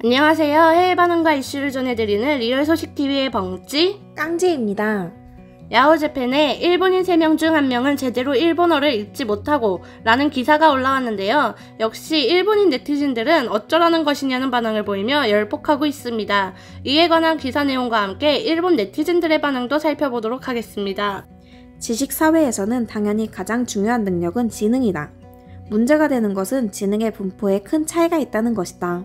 안녕하세요. 해외 반응과 이슈를 전해드리는 리얼소식TV의 벙찌 깡지입니다. 야후재팬에 일본인 3명 중 1명은 제대로 일본어를 읽지 못하고 라는 기사가 올라왔는데요. 역시 일본인 네티즌들은 어쩌라는 것이냐는 반응을 보이며 열폭하고 있습니다. 이에 관한 기사 내용과 함께 일본 네티즌들의 반응도 살펴보도록 하겠습니다. 지식사회에서는 당연히 가장 중요한 능력은 지능이다. 문제가 되는 것은 지능의 분포에 큰 차이가 있다는 것이다.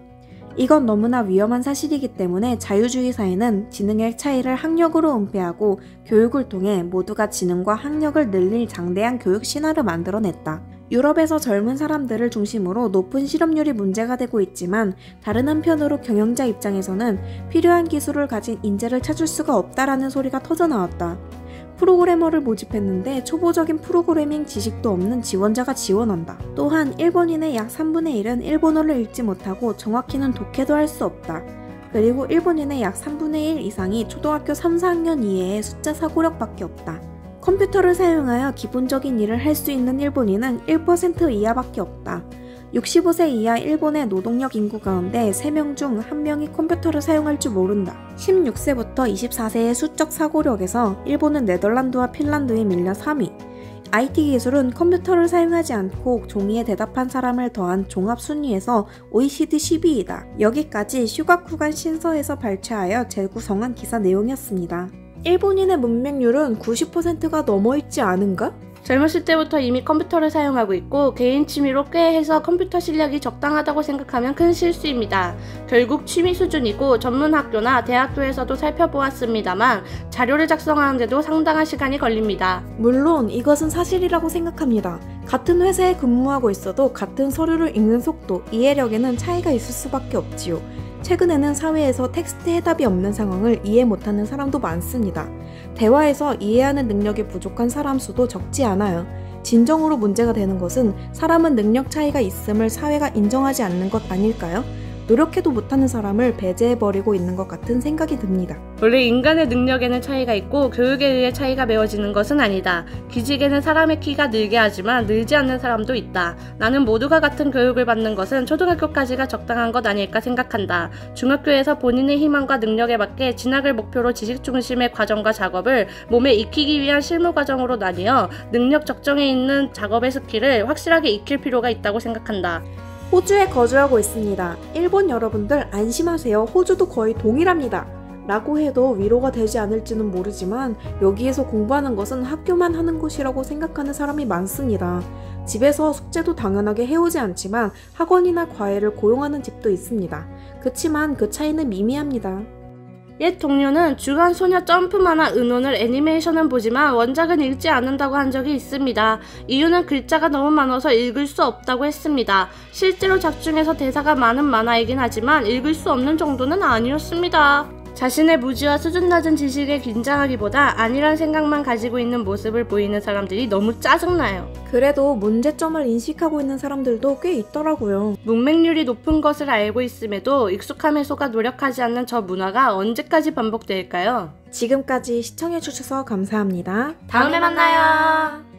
이건 너무나 위험한 사실이기 때문에 자유주의 사회는 지능의 차이를 학력으로 은폐하고 교육을 통해 모두가 지능과 학력을 늘릴 장대한 교육 신화를 만들어냈다. 유럽에서 젊은 사람들을 중심으로 높은 실업률이 문제가 되고 있지만 다른 한편으로 경영자 입장에서는 필요한 기술을 가진 인재를 찾을 수가 없다라는 소리가 터져나왔다. 프로그래머를 모집했는데 초보적인 프로그래밍 지식도 없는 지원자가 지원한다. 또한 일본인의 약 3분의 1은 일본어를 읽지 못하고 정확히는 독해도 할 수 없다. 그리고 일본인의 약 3분의 1 이상이 초등학교 3, 4학년 이내의 숫자 사고력밖에 없다. 컴퓨터를 사용하여 기본적인 일을 할 수 있는 일본인은 1% 이하밖에 없다. 65세 이하 일본의 노동력 인구 가운데 3명 중 1명이 컴퓨터를 사용할 줄 모른다. 16세부터 24세의 수적 사고력에서 일본은 네덜란드와 핀란드에 밀려 3위. IT 기술은 컴퓨터를 사용하지 않고 종이에 대답한 사람을 더한 종합 순위에서 OECD 10위이다. 여기까지 슈가쿠간 신서에서 발췌하여 재구성한 기사 내용이었습니다. 일본인의 문맹률은 90%가 넘어있지 않은가? 젊었을 때부터 이미 컴퓨터를 사용하고 있고 개인 취미로 꽤 해서 컴퓨터 실력이 적당하다고 생각하면 큰 실수입니다. 결국 취미 수준이고 전문 학교나 대학교에서도 살펴보았습니다만 자료를 작성하는데도 상당한 시간이 걸립니다. 물론 이것은 사실이라고 생각합니다. 같은 회사에 근무하고 있어도 같은 서류를 읽는 속도, 이해력에는 차이가 있을 수밖에 없지요. 최근에는 사회에서 텍스트 해답이 없는 상황을 이해 못하는 사람도 많습니다. 대화에서 이해하는 능력이 부족한 사람 수도 적지 않아요. 진정으로 문제가 되는 것은 사람은 능력 차이가 있음을 사회가 인정하지 않는 것 아닐까요? 노력해도 못하는 사람을 배제해버리고 있는 것 같은 생각이 듭니다. 원래 인간의 능력에는 차이가 있고 교육에 의해 차이가 메워지는 것은 아니다. 기직에는 사람의 키가 늘게 하지만 늘지 않는 사람도 있다. 나는 모두가 같은 교육을 받는 것은 초등학교까지가 적당한 것 아닐까 생각한다. 중학교에서 본인의 희망과 능력에 맞게 진학을 목표로 지식 중심의 과정과 작업을 몸에 익히기 위한 실무 과정으로 나뉘어 능력 적정에 있는 작업의 스킬을 확실하게 익힐 필요가 있다고 생각한다. 호주에 거주하고 있습니다. 일본 여러분들 안심하세요. 호주도 거의 동일합니다. 라고 해도 위로가 되지 않을지는 모르지만 여기에서 공부하는 것은 학교만 하는 것이라고 생각하는 사람이 많습니다. 집에서 숙제도 당연하게 해오지 않지만 학원이나 과외를 고용하는 집도 있습니다. 그치만 그 차이는 미미합니다. 옛 동료는 주간 소녀 점프 만화 은혼을 애니메이션은 보지만 원작은 읽지 않는다고 한 적이 있습니다. 이유는 글자가 너무 많아서 읽을 수 없다고 했습니다. 실제로 작중에서 대사가 많은 만화이긴 하지만 읽을 수 없는 정도는 아니었습니다. 자신의 무지와 수준 낮은 지식에 긴장하기보다 아니란 생각만 가지고 있는 모습을 보이는 사람들이 너무 짜증나요. 그래도 문제점을 인식하고 있는 사람들도 꽤 있더라고요. 문맹률이 높은 것을 알고 있음에도 익숙함 해소가 노력하지 않는 저 문화가 언제까지 반복될까요? 지금까지 시청해주셔서 감사합니다. 다음에 만나요.